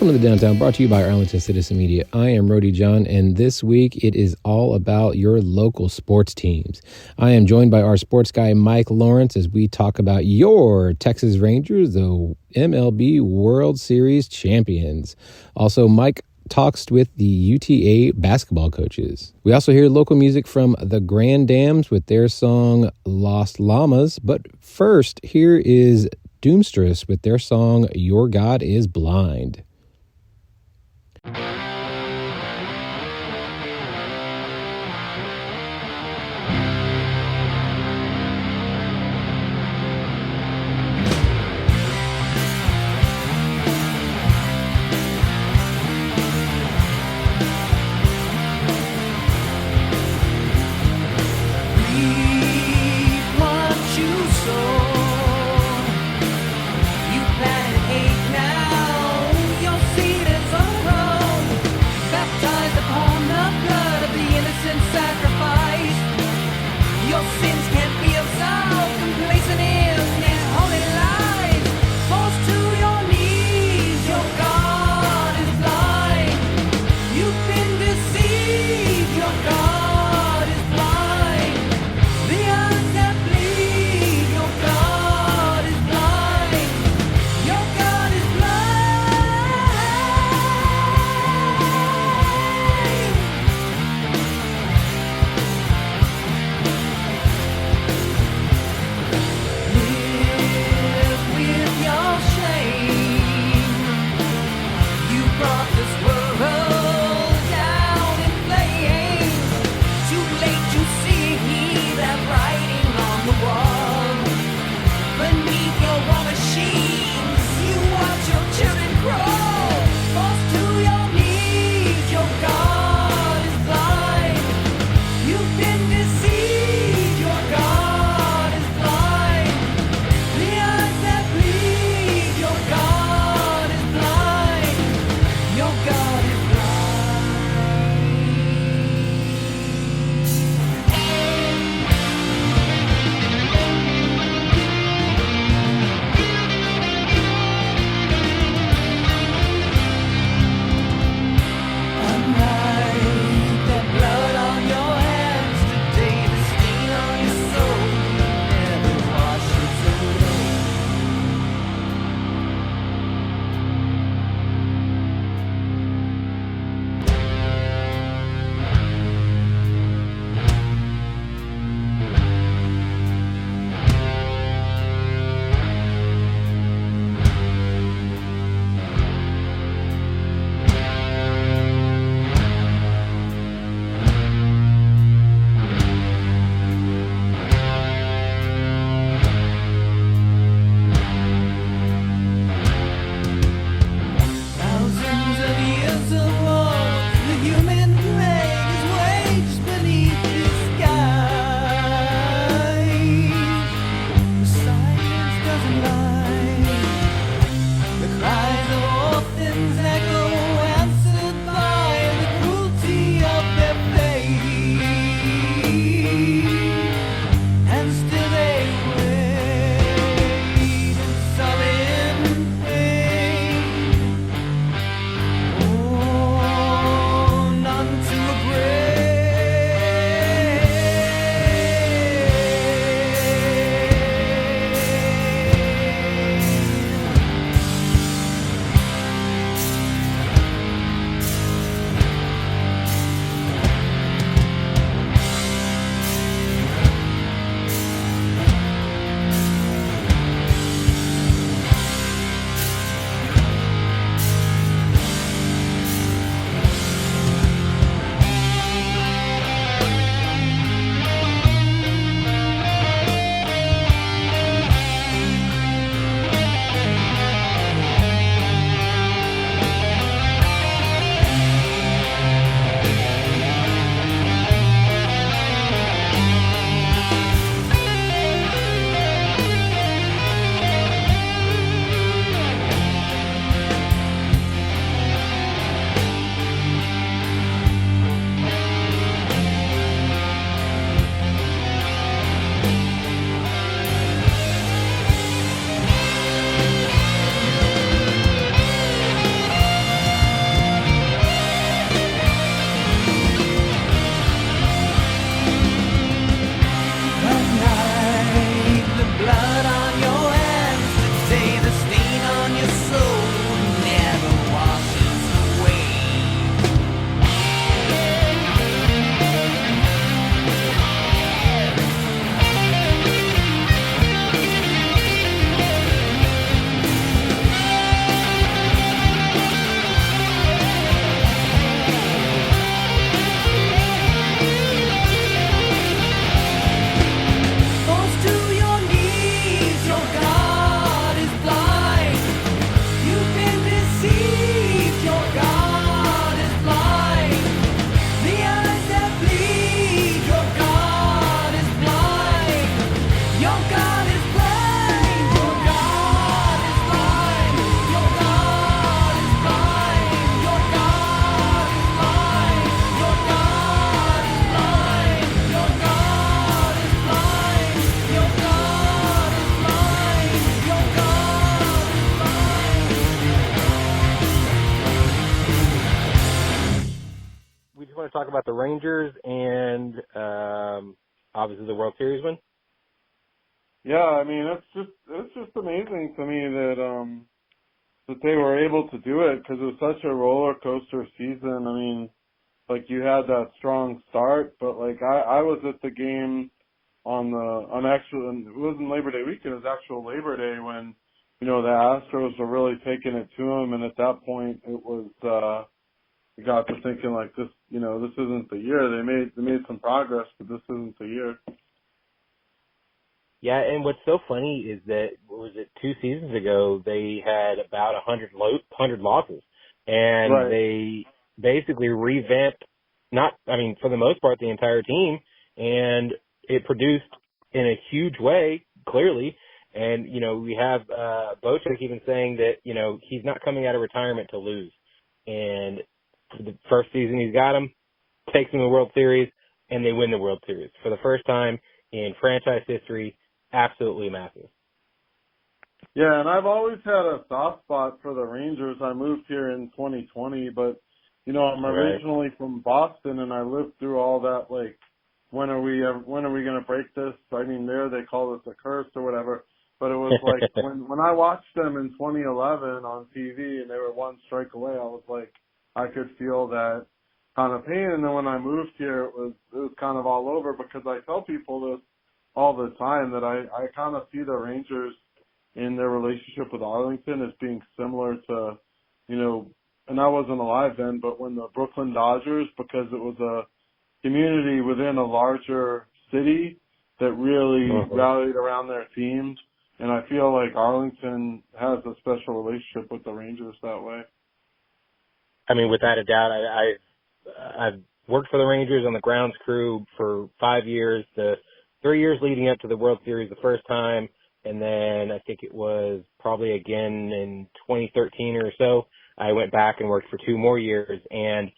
Welcome to the Downtown, brought to you by Arlington Citizen Media. I am Rody John, and this week it is all about your local sports teams. I am joined by our sports guy, Mike Lawrence, as we talk about your Texas Rangers, the MLB World Series champions. Also, Mike talks with the UTA basketball coaches. We also hear local music from the Grand Dams with their song Los Llamas. But first, here is Doomstress with their song Your God is Blind. Rangers and obviously the World Series win? Yeah, I mean, it's just amazing to me that they were able to do it because it was such a roller coaster season. I mean, like you had that strong start, but like I was at the game it wasn't Labor Day weekend, it was actual Labor Day when, the Astros were really taking it to them, and at that point it was, I got to thinking like this, this isn't the year. They made some progress, but this isn't the year. Yeah, and what's so funny is that, what was it, 2 seasons ago, they had about 100 losses, and Right. they basically revamped, for the most part, the entire team, and it produced in a huge way, clearly. And, we have Bocek even saying that, he's not coming out of retirement to lose. And for the first season he's got him, takes him to the World Series, and they win the World Series. For the first time in franchise history, absolutely massive. Yeah, and I've always had a soft spot for the Rangers. I moved here in 2020, but, I'm originally from Boston, and I lived through all that, like, when are we going to break this? I mean, there they call it the curse or whatever. But it was like when I watched them in 2011 on TV and they were one strike away, I was like, I could feel that kind of pain. And then when I moved here, it was kind of all over because I tell people this all the time that I kind of see the Rangers in their relationship with Arlington as being similar to, and I wasn't alive then, but when the Brooklyn Dodgers, because it was a community within a larger city that really rallied around their teams. And I feel like Arlington has a special relationship with the Rangers that way. I mean, without a doubt, I've worked for the Rangers on the grounds crew for 5 years, the 3 years leading up to the World Series the first time, and then I think it was probably again in 2013 or so, I went back and worked for 2 more years. And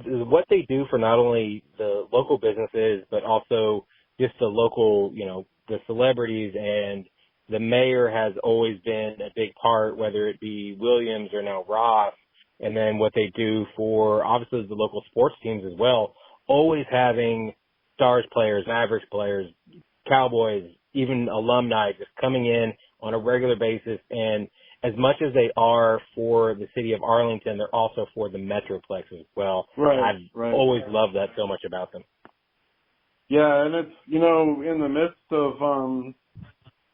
what they do for not only the local businesses, but also just the local, the celebrities, and the mayor has always been a big part, whether it be Williams or now Ross, and then what they do for obviously the local sports teams as well, always having Stars players, Mavericks players, Cowboys, even alumni just coming in on a regular basis. And as much as they are for the city of Arlington, they're also for the Metroplex as well. Right. I've always loved that so much about them. Yeah, and it's, in the midst of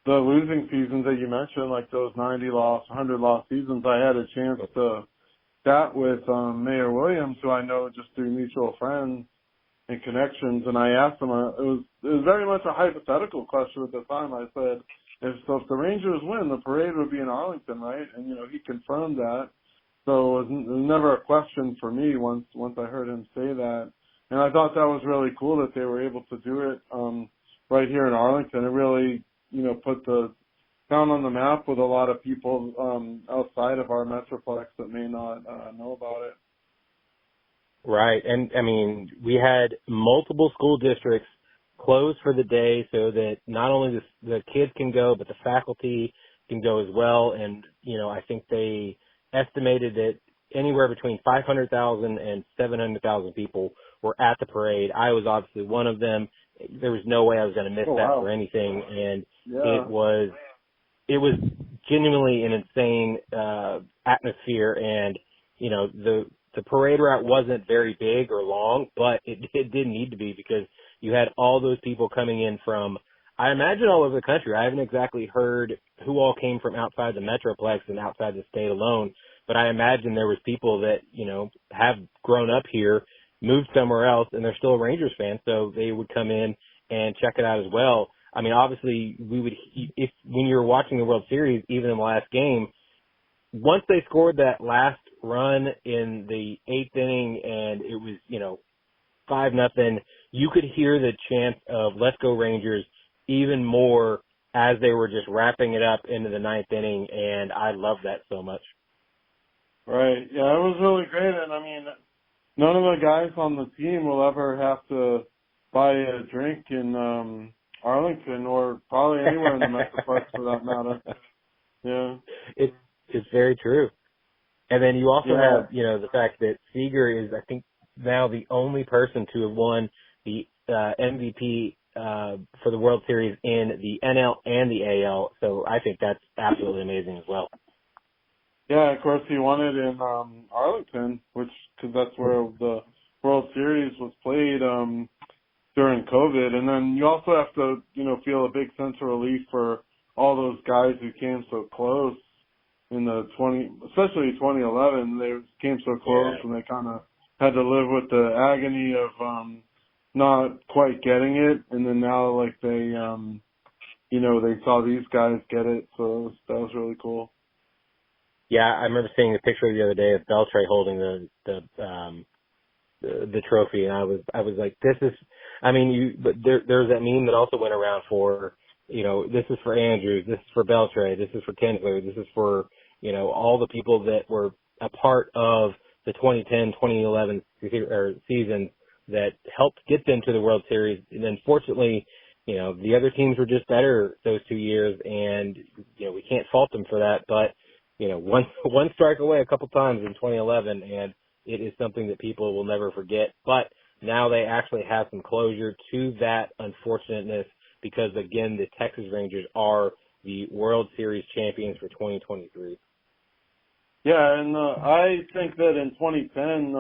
the losing seasons that you mentioned, like those 90-loss, 100-loss seasons, I had a chance to chat with Mayor Williams, who I know just through mutual friends and connections, and I asked him, it was very much a hypothetical question at the time. I said, if the Rangers win, the parade would be in Arlington, right? And, he confirmed that. So it was never a question for me once I heard him say that. And I thought that was really cool that they were able to do it right here in Arlington. It really, put the town on the map with a lot of people outside of our Metroplex that may not know about it. Right. And, I mean, we had multiple school districts closed for the day so that not only the kids can go, but the faculty can go as well. And, I think they estimated that anywhere between 500,000 and 700,000 people were at the parade. I was obviously one of them. There was no way I was going to miss that for anything. And it was genuinely an insane atmosphere. And, the parade route wasn't very big or long, but it didn't need to be because you had all those people coming in from, I imagine, all over the country. I haven't exactly heard who all came from outside the Metroplex and outside the state alone, but I imagine there was people that, have grown up here, moved somewhere else, and they're still Rangers fans, so they would come in and check it out as well. I mean, obviously, when you were watching the World Series, even in the last game, once they scored that last run in the 8th inning and it was, 5-0, you could hear the chant of "Let's go Rangers" even more as they were just wrapping it up into the 9th inning, and I love that so much. Right. Yeah, it was really great, and I mean, none of the guys on the team will ever have to buy a drink in Arlington or probably anywhere in the Metroplex for that matter. Yeah. It's very true. And then you also have, the fact that Seager is, I think, now the only person to have won the MVP for the World Series in the NL and the AL. So I think that's absolutely amazing as well. Yeah, of course he won it in Arlington, because that's where the World Series was played during COVID. And then you also have to, feel a big sense of relief for all those guys who came so close in especially 2011. They came so close, and they kind of had to live with the agony of not quite getting it. And then now, like, they saw these guys get it, so that was really cool. Yeah, I remember seeing the picture the other day of Beltray holding the trophy, and I was like, this is, but there's that meme that also went around for, this is for Andrews, this is for Beltray, this is for Kinsler, this is for, all the people that were a part of the 2010, 2011 season that helped get them to the World Series. And then fortunately, the other teams were just better those 2 years, and, we can't fault them for that, but, one strike away a couple times in 2011, and it is something that people will never forget. But now they actually have some closure to that unfortunateness because, again, the Texas Rangers are the World Series champions for 2023. Yeah, and I think that in 2010,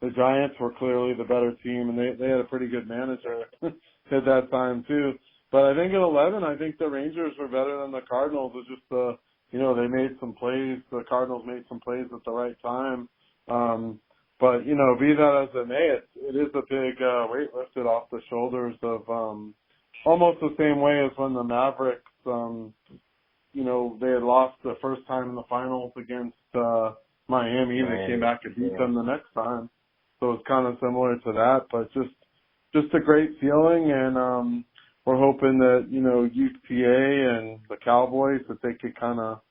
the Giants were clearly the better team, and they had a pretty good manager at that time too. But I think in 11, I think the Rangers were better than the Cardinals. It's just they made some plays. The Cardinals made some plays at the right time. But, be that as it may, it is a big weight lifted off the shoulders of almost the same way as when the Mavericks, they had lost the first time in the finals against Miami. They came back and beat them the next time. So it's kind of similar to that, but just a great feeling. And we're hoping that, UTA and the Cowboys, that they could kind of,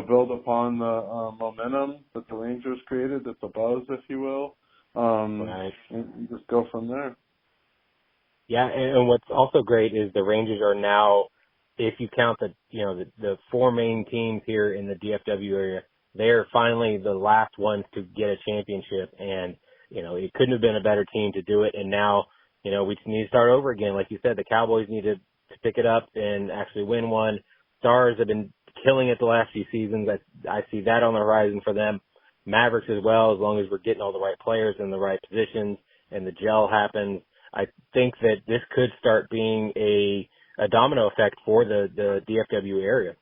build upon the momentum that the Rangers created, that the buzz, if you will, and just go from there. Yeah, and what's also great is the Rangers are now, if you count the four main teams here in the DFW area, they're finally the last ones to get a championship, and it couldn't have been a better team to do it. And now, we just need to start over again. Like you said, the Cowboys need to pick it up and actually win one. Stars have been killing it the last few seasons. I see that on the horizon for them. Mavericks as well, as long as we're getting all the right players in the right positions and the gel happens. I think that this could start being a domino effect for the DFW area.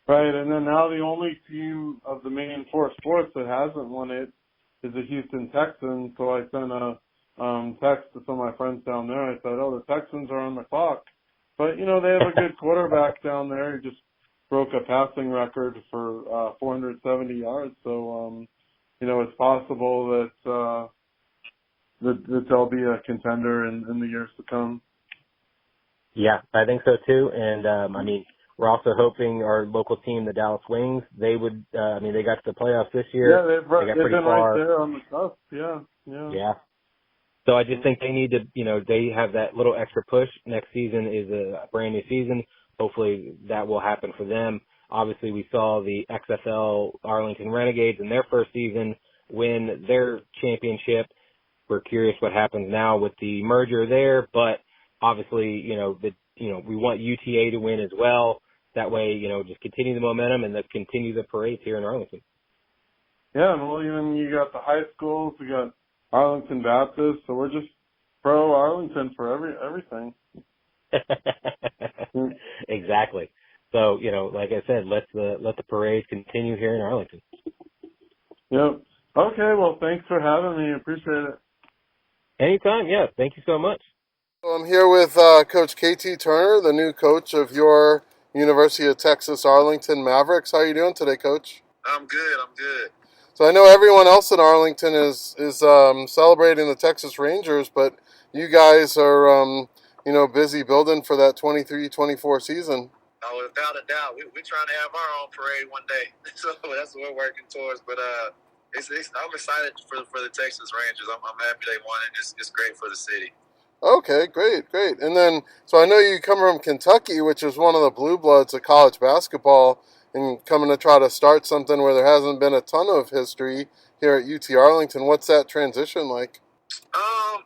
Right, and then now the only team of the main four sports that hasn't won it is the Houston Texans. So I sent a text to some of my friends down there. I said, the Texans are on the clock. But, they have a good quarterback down there. He just broke a passing record for 470 yards. So, it's possible that that they'll be a contender in the years to come. Yeah, I think so too. And, we're also hoping our local team, the Dallas Wings, they would, they got to the playoffs this year. Yeah, they've been far. Right there on the cusp. Yeah. So I just think they need to, they have that little extra push. Next season is a brand new season. Hopefully that will happen for them. Obviously we saw the XFL Arlington Renegades in their first season win their championship. We're curious what happens now with the merger there, but obviously, we want UTA to win as well. That way, just continue the momentum and continue the parades here in Arlington. Yeah, well, even you got the high schools, we got Arlington Baptist, so we're just pro Arlington for everything. Exactly. So, like I said, let the parades continue here in Arlington. Yep. Okay, well, thanks for having me. Appreciate it. Anytime, yeah. Thank you so much. I'm here with Coach KT Turner, the new coach of your University of Texas Arlington Mavericks. How are you doing today, Coach? I'm good. So I know everyone else in Arlington is celebrating the Texas Rangers, but you guys are busy building for that 23-24 season. Oh, without a doubt, we're trying to have our own parade one day, so that's what we're working towards. But I'm excited for the Texas Rangers. I'm happy they won it. It's great for the city. Okay, great. And then, so I know you come from Kentucky, which is one of the blue bloods of college basketball. and coming to try to start something where there hasn't been a ton of history here at UT Arlington. What's that transition like?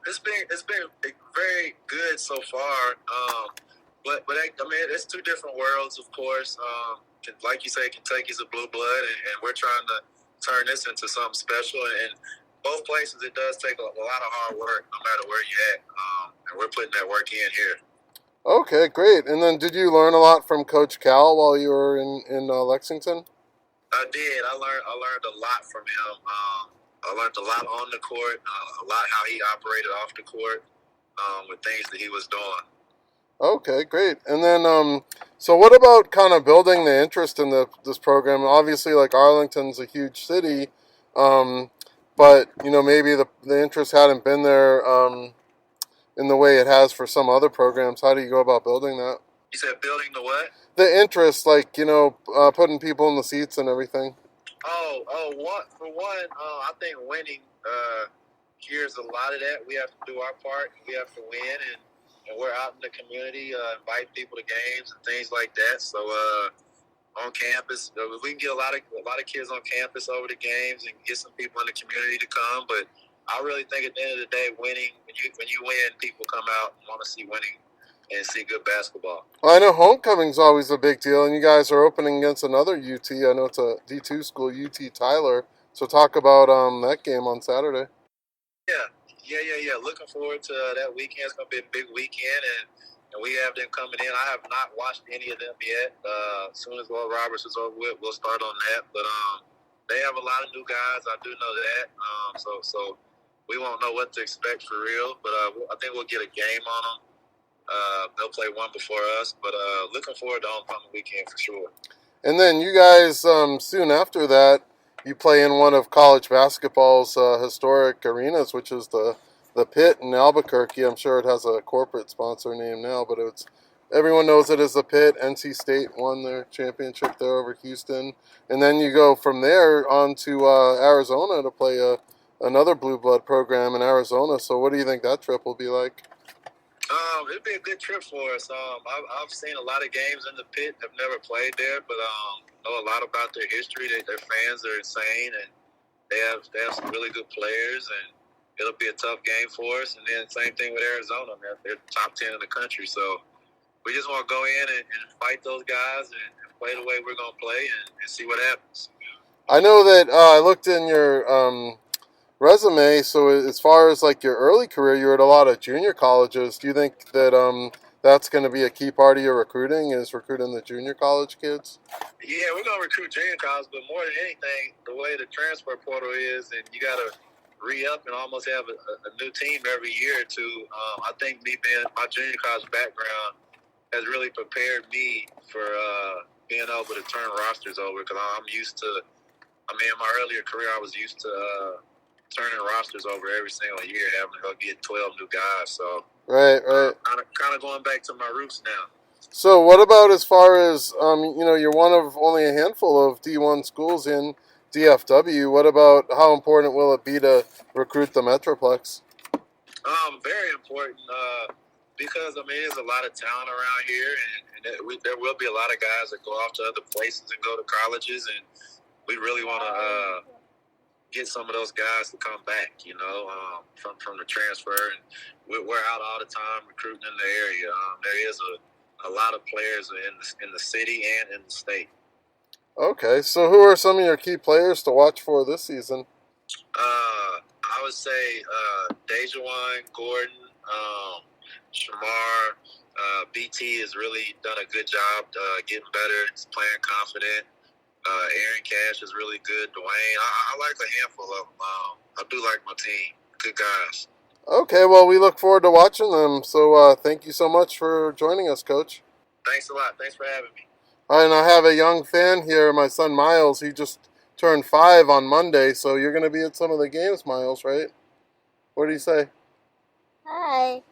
It's been very good so far. But I mean, it's two different worlds, of course. Like you say, Kentucky's a blue blood, and we're trying to turn this into something special. And both places, it does take a lot of hard work, no matter where you're at. And we're putting that work in here. Okay, great. And then did you learn a lot from Coach Cal while you were in Lexington? I did. I learned a lot from him. I learned a lot on the court, a lot how he operated off the court, with things that he was doing. Okay, great. And then, so what about kind of building the interest in this program? Obviously, like Arlington's a huge city, but maybe the interest hadn't been there in the way it has for some other programs. How do you go about building that? You said building the what? The interest, like putting people in the seats and everything. For one, I think winning here's a lot of that. We have to do our part. We have to win, and we're out in the community, invite people to games and things like that. So on campus, we can get a lot of kids on campus over to games and get some people in the community to come. But I really think at the end of the day, winning, when you win, people come out and want to see winning and see good basketball. Well, I know homecoming's always a big deal, and you guys are opening against another UT. I know it's a D2 school, UT Tyler. So talk about that game on Saturday. Yeah. Looking forward to that weekend. It's going to be a big weekend, and we have them coming in. I have not watched any of them yet. As soon as Will Roberts is over with, we'll start on that. But they have a lot of new guys. I do know that. So we won't know what to expect for real, but I think we'll get a game on them. They'll play one before us, but looking forward to homecoming weekend for sure. And then you guys, soon after that, you play in one of college basketball's historic arenas, which is the Pit in Albuquerque. I'm sure it has a corporate sponsor name now, but everyone knows it as the Pit. NC State won their championship there over Houston. And then you go from there on to Arizona to play another blue blood program in Arizona. So what do you think that trip will be like? It'd be a good trip for us. I've seen a lot of games in the Pit. I've never played there, but know a lot about their history. Their fans are insane, and they have some really good players, and it'll be a tough game for us. And then same thing with Arizona. They're top 10 in the country, so we just want to go in and fight those guys and play the way we're going to play and see what happens. I know that I looked in your resume, so as far as like your early career, you were at a lot of junior colleges. Do you think that that's going to be a key part of your recruiting, is recruiting the junior college kids? Yeah, we're going to recruit junior college, but more than anything, the way the transfer portal is, and you got to re-up and almost have a new team every year or two. I think me being my junior college background has really prepared me for being able to turn rosters over, because I'm used to, in my earlier career, I was used to turning rosters over every single year, having to go get 12 new guys. So right. Kind of going back to my roots now. So what about as far as you're one of only a handful of D1 schools in DFW. What about how important will it be to recruit the Metroplex? Very important, because there's a lot of talent around here, and there will be a lot of guys that go off to other places and go to colleges, and we really want to get some of those guys to come back, from the transfer. And we're out all the time recruiting in the area. There is a lot of players in the city and in the state. Okay, so who are some of your key players to watch for this season? I would say Dejuan, Gordon, Shamar, BT has really done a good job getting better. He's playing confident. Aaron Cash is really good. Dwayne, I like a handful of them. I do like my team. Good guys. Okay, well, we look forward to watching them. So thank you so much for joining us, Coach. Thanks a lot. Thanks for having me. All right, and I have a young fan here, my son Miles. He just turned 5 on Monday, so you're going to be at some of the games, Miles, right? What do you say? Hi.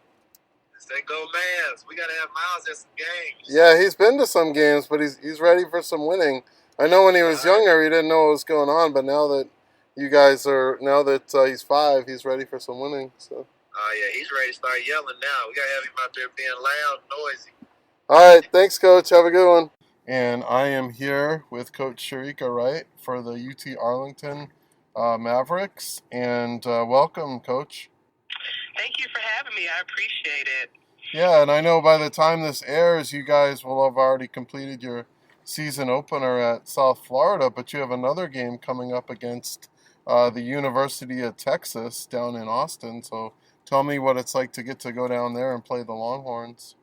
Say go Mavs. We got to have Miles at some games. Yeah, he's been to some games, but he's ready for some winning. I know when he was younger, he didn't know what was going on, but now that he's 5, he's ready for some winning. So. Yeah, he's ready to start yelling now. We got to have him out there being loud and noisy. All right, thanks, Coach. Have a good one. and I am here with Coach Sharika Wright for the UT Arlington Mavericks. And welcome, Coach. Thank you for having me. I appreciate it. Yeah, and I know by the time this airs, you guys will have already completed your season opener at South Florida, but you have another game coming up against the University of Texas down in Austin. So tell me what it's like to get to go down there and play the Longhorns.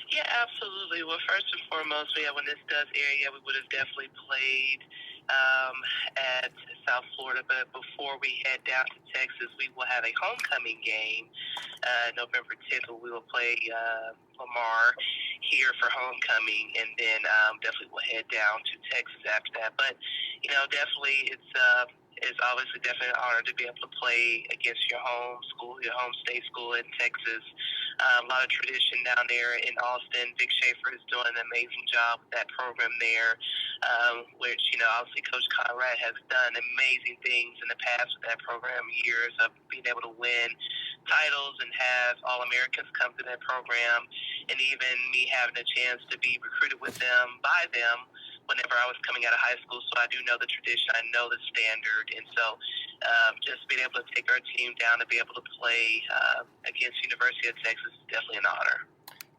Yeah, absolutely. Well, first and foremost, when this does air, we would have definitely played at South Florida. But before we head down to Texas, we will have a homecoming game November 10th, where we will play Lamar here for homecoming, and then definitely we'll head down to Texas after that. But definitely it's obviously definitely an honor to be able to play against your home school, your home state school in Texas. A lot of tradition down there in Austin. Vic Schaefer is doing an amazing job with that program there, which, obviously Coach Conrad has done amazing things in the past with that program, years of being able to win titles and have All-Americans come to that program, and even me having a chance to be recruited with them, by them, whenever I was coming out of high school. So I do know the tradition, I know the standard, and so just being able to take our team down to be able to play against University of Texas is definitely an honor.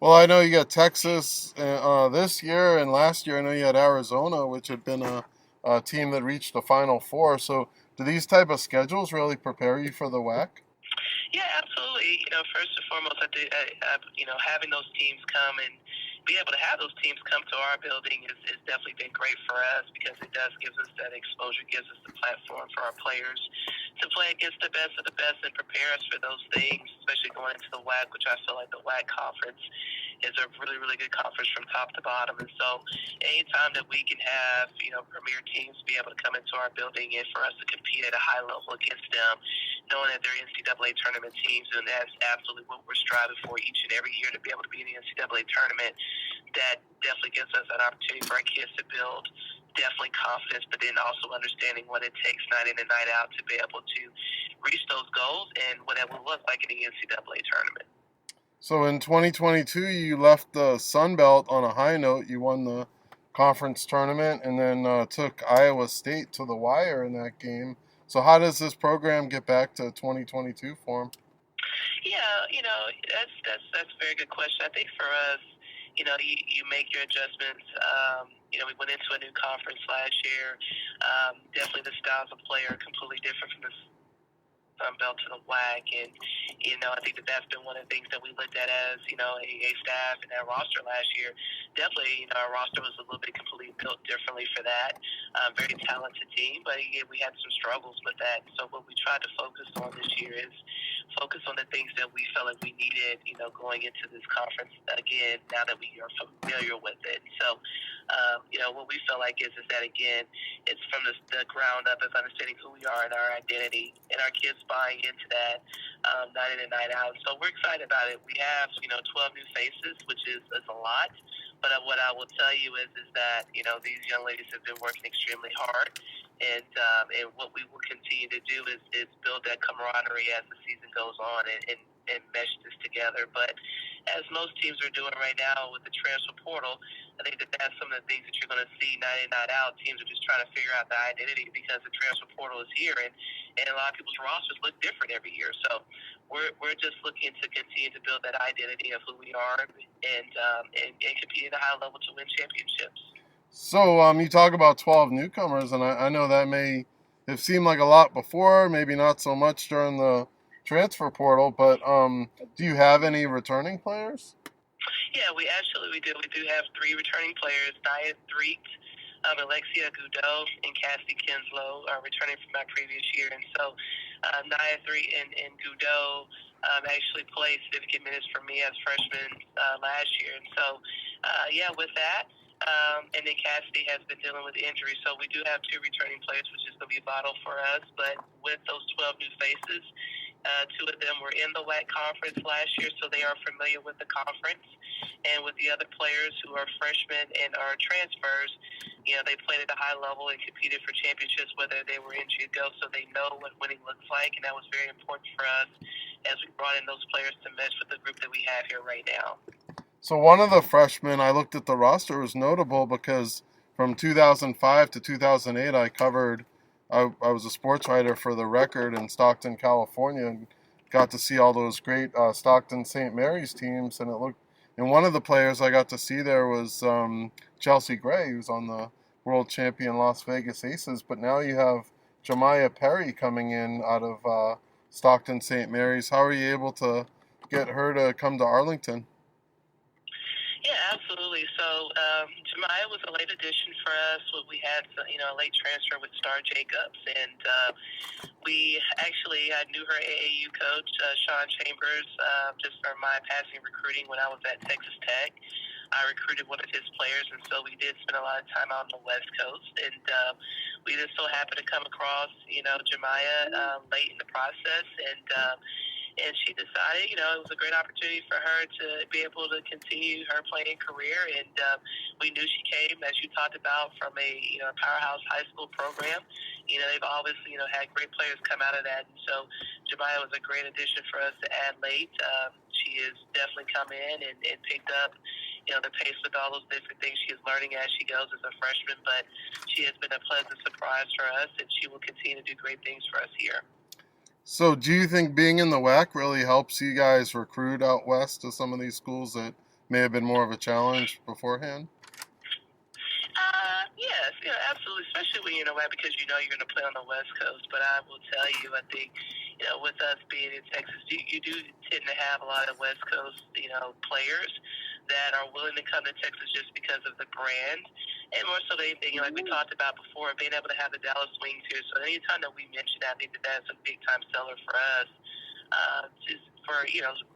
Well, I know you got Texas this year, and last year I know you had Arizona, which had been a team that reached the Final Four. So do these type of schedules really prepare you for the WAC? Yeah, absolutely. First and foremost, having those teams come and be able to have those teams come to our building is definitely been great for us, because it does give us that exposure, gives us the platform for our players to play against the best of the best and prepare us for those things, especially going into the WAC, which I feel like the WAC conference is a really, really good conference from top to bottom. And so anytime that we can have, premier teams be able to come into our building and for us to compete at a high level against them, knowing that they're NCAA tournament teams, and that's absolutely what we're striving for each and every year, to be able to be in the NCAA tournament, that definitely gives us an opportunity for our kids to build definitely confidence, but then also understanding what it takes night in and night out to be able to reach those goals and what it will look like in the NCAA tournament. So in 2022, you left the Sun Belt on a high note. You won the conference tournament and then took Iowa State to the wire in that game. So how does this program get back to 2022 form? Yeah, that's a very good question. I think for us, you make your adjustments. We went into a new conference last year. Definitely the styles of play are completely different from the Sun Belt to the WAC, and I think that's been one of the things that we looked at as a staff and our roster last year. Definitely, our roster was a little bit completely built differently for that. Very talented team, but again, we had some struggles with that. So what we tried to focus on this year is focus on the things that we felt like we needed, going into this conference again, now that we are familiar with it. So, what we feel like is that, again, it's from the ground up of understanding who we are and our identity, and our kids buying into that night in and night out. So we're excited about it. We have, 12 new faces, which is a lot. But what I will tell you is that, these young ladies have been working extremely hard. And what we will continue to do is build that camaraderie as the season goes on and mesh this together. But as most teams are doing right now with the transfer portal, I think that's some of the things that you're going to see night in, night out. Teams are just trying to figure out the identity, because the transfer portal is here, and a lot of people's rosters look different every year. So we're just looking to continue to build that identity of who we are and compete at a high level to win championships. So you talk about 12 newcomers, and I know that may have seemed like a lot before, maybe not so much during the transfer portal, but do you have any returning players? Yeah, we do. We do have 3 returning players. Nia Threet, Alexia Goudot, and Cassie Kinslow are returning from my previous year. And so Nia Threet and Goudot actually played significant minutes for me as freshmen last year. And so, with that, and then Cassidy has been dealing with injuries. So we do have 2 returning players, which is going to be vital for us. But with those 12 new faces, 2 of them were in the WAC conference last year, so they are familiar with the conference. And with the other players who are freshmen and are transfers, they played at a high level and competed for championships, whether they were in go, so they know what winning looks like. And that was very important for us as we brought in those players to mesh with the group that we have here right now. So one of the freshmen, I looked at the roster, was notable because from 2005 to 2008, I was a sports writer for The Record in Stockton, California, and got to see all those great Stockton St. Mary's teams. And one of the players I got to see there was Chelsea Gray, who's on the world champion Las Vegas Aces. But now you have Jemiah Perry coming in out of Stockton St. Mary's. How are you able to get her to come to Arlington? Yeah, absolutely. So Jemiah was a late addition for us. We had, a late transfer with Star Jacobs, and we actually, I knew her AAU coach, Sean Chambers, just from my passing recruiting when I was at Texas Tech. I recruited one of his players, and so we did spend a lot of time out on the West Coast, and we just so happened to come across, Jemiah late in the process, and she decided, it was a great opportunity for her to be able to continue her playing career. And we knew she came, as you talked about, from a powerhouse high school program. They've obviously had great players come out of that. And so Jemiah was a great addition for us to add late. She has definitely come in and picked up the pace with all those different things she is learning as she goes as a freshman. But she has been a pleasant surprise for us, and she will continue to do great things for us here. So do you think being in the WAC really helps you guys recruit out west to some of these schools that may have been more of a challenge beforehand? Yes, absolutely, especially when you're in the WAC because you're going to play on the West Coast. But I will tell you, I think, with us being in Texas, you do tend to have a lot of West Coast, players that are willing to come to Texas just because of the brand. And more so than anything, like we talked about before, being able to have the Dallas Wings here. So anytime that we mention that, I think that's a big-time seller for us, just for,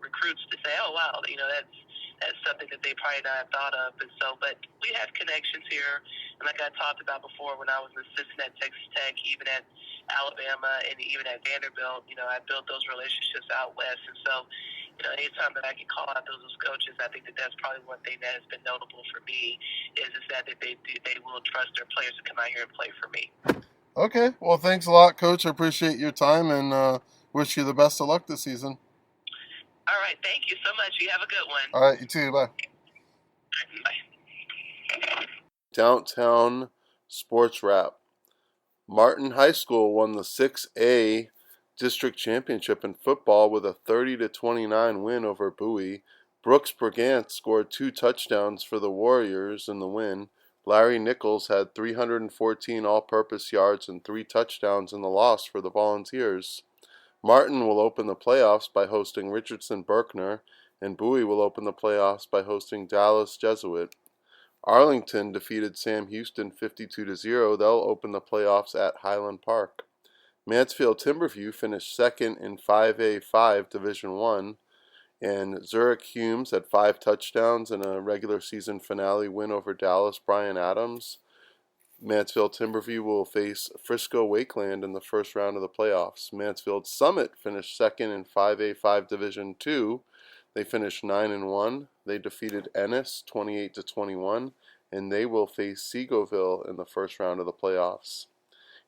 recruits to say, oh, wow, that's something that they probably not thought of. And so, but we have connections here. And like I talked about before, when I was an assistant at Texas Tech, even at Alabama and even at Vanderbilt, I built those relationships out west. And so, anytime that I can call out those coaches, I think that that's probably one thing that has been notable for me is that they will trust their players to come out here and play for me. Okay. Well, thanks a lot, Coach. I appreciate your time and wish you the best of luck this season. All right. Thank you so much. You have a good one. All right. You too. Bye. Bye. Downtown Sports Wrap. Martin High School won the 6A district championship in football with a 30-29 win over Bowie. Brooks Brigant scored 2 touchdowns for the Warriors in the win. Larry Nichols had 314 all-purpose yards and 3 touchdowns in the loss for the Volunteers. Martin will open the playoffs by hosting Richardson Berkner, and Bowie will open the playoffs by hosting Dallas Jesuit. Arlington defeated Sam Houston 52-0. They'll open the playoffs at Highland Park. Mansfield Timberview finished second in 5A5 Division I, and Zurich Humes had 5 touchdowns in a regular season finale win over Dallas Bryan Adams. Mansfield Timberview will face Frisco Wakeland in the first round of the playoffs. Mansfield Summit finished second in 5A5 Division II. They finished 9-1. They defeated Ennis 28-21, and they will face Seagoville in the first round of the playoffs.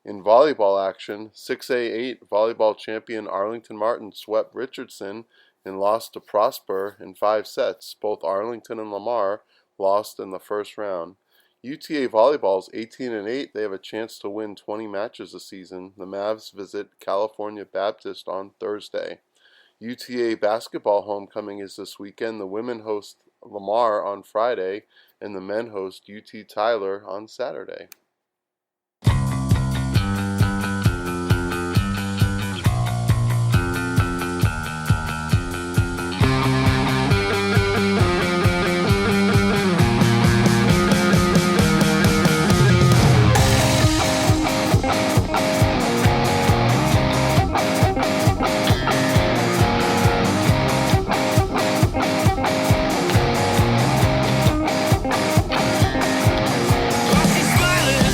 In volleyball action, 6A8 volleyball champion Arlington Martin swept Richardson and lost to Prosper in 5 sets. Both Arlington and Lamar lost in the first round. UTA volleyball is 18-8. They have a chance to win 20 matches this season. The Mavs visit California Baptist on Thursday. UTA basketball homecoming is this weekend. The women host Lamar on Friday, and the men host UT Tyler on Saturday. Smiling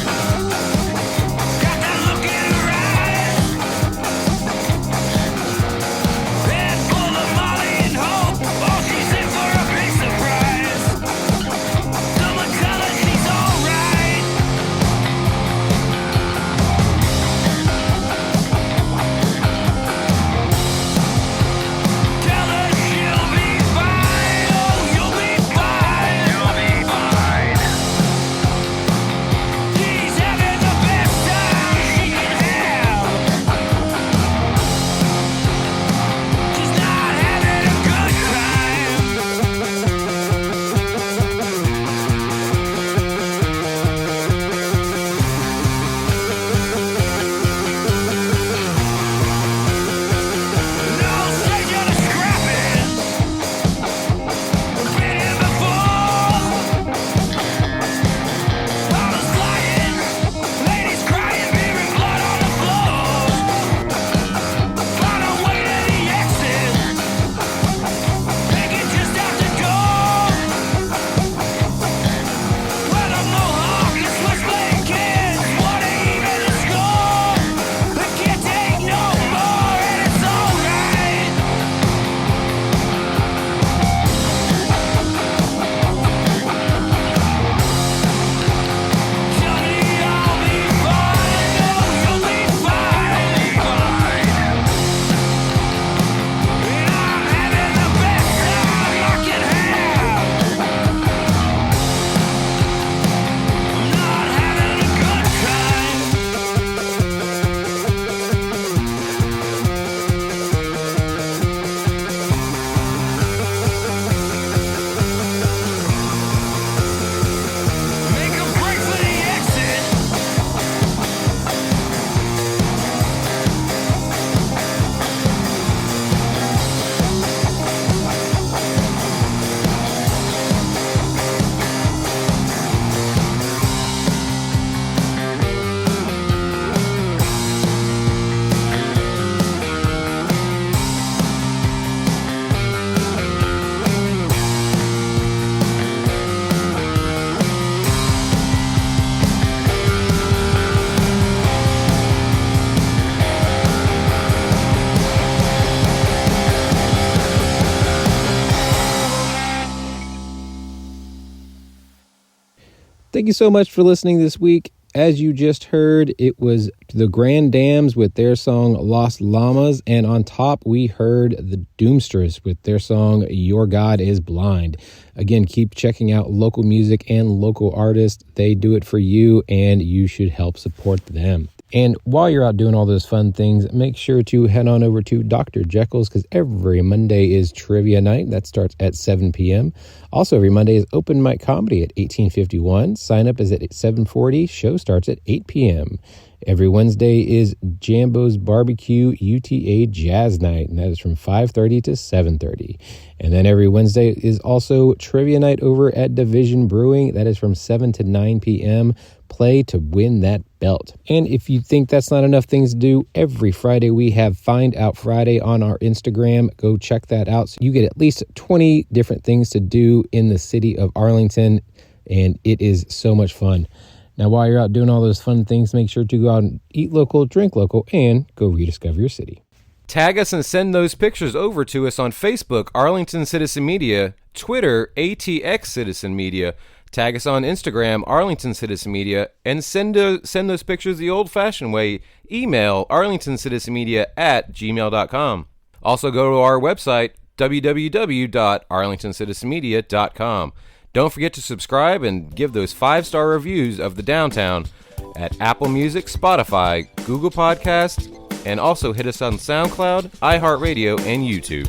Thank you so much for listening this week. As you just heard, it was the Grand Dams with their song Los Llamas. And on top, we heard the Doomstress with their song Your God is Blind. Again, keep checking out local music and local artists. They do it for you, and you should help support them. And while you're out doing all those fun things, make sure to head on over to Dr. Jekyll's, because every Monday is trivia night. That starts at 7 p.m. Also, every Monday is open mic comedy at 1851. Sign up is at 7:40. Show starts at 8 p.m. Every Wednesday is Jambo's Barbecue UTA Jazz Night, and that is from 5:30 to 7:30. And then every Wednesday is also trivia night over at Division Brewing. That is from 7 to 9 p.m. Play to win that belt. And if you think that's not enough things to do, every Friday we have Find Out Friday on our Instagram. Go check that out. So you get at least 20 different things to do in the city of Arlington, and it is so much fun. Now, while you're out doing all those fun things, make sure to go out and eat local, drink local, and go rediscover your city. Tag us and send those pictures over to us on Facebook, Arlington Citizen Media, Twitter, ATX Citizen Media. Tag us on Instagram, Arlington Citizen Media, and send those pictures the old-fashioned way. Email arlingtoncitizenmedia@gmail.com. Also go to our website, www.arlingtoncitizenmedia.com. Don't forget to subscribe and give those 5-star reviews of the Downtown at Apple Music, Spotify, Google Podcasts, and also hit us on SoundCloud, iHeartRadio, and YouTube.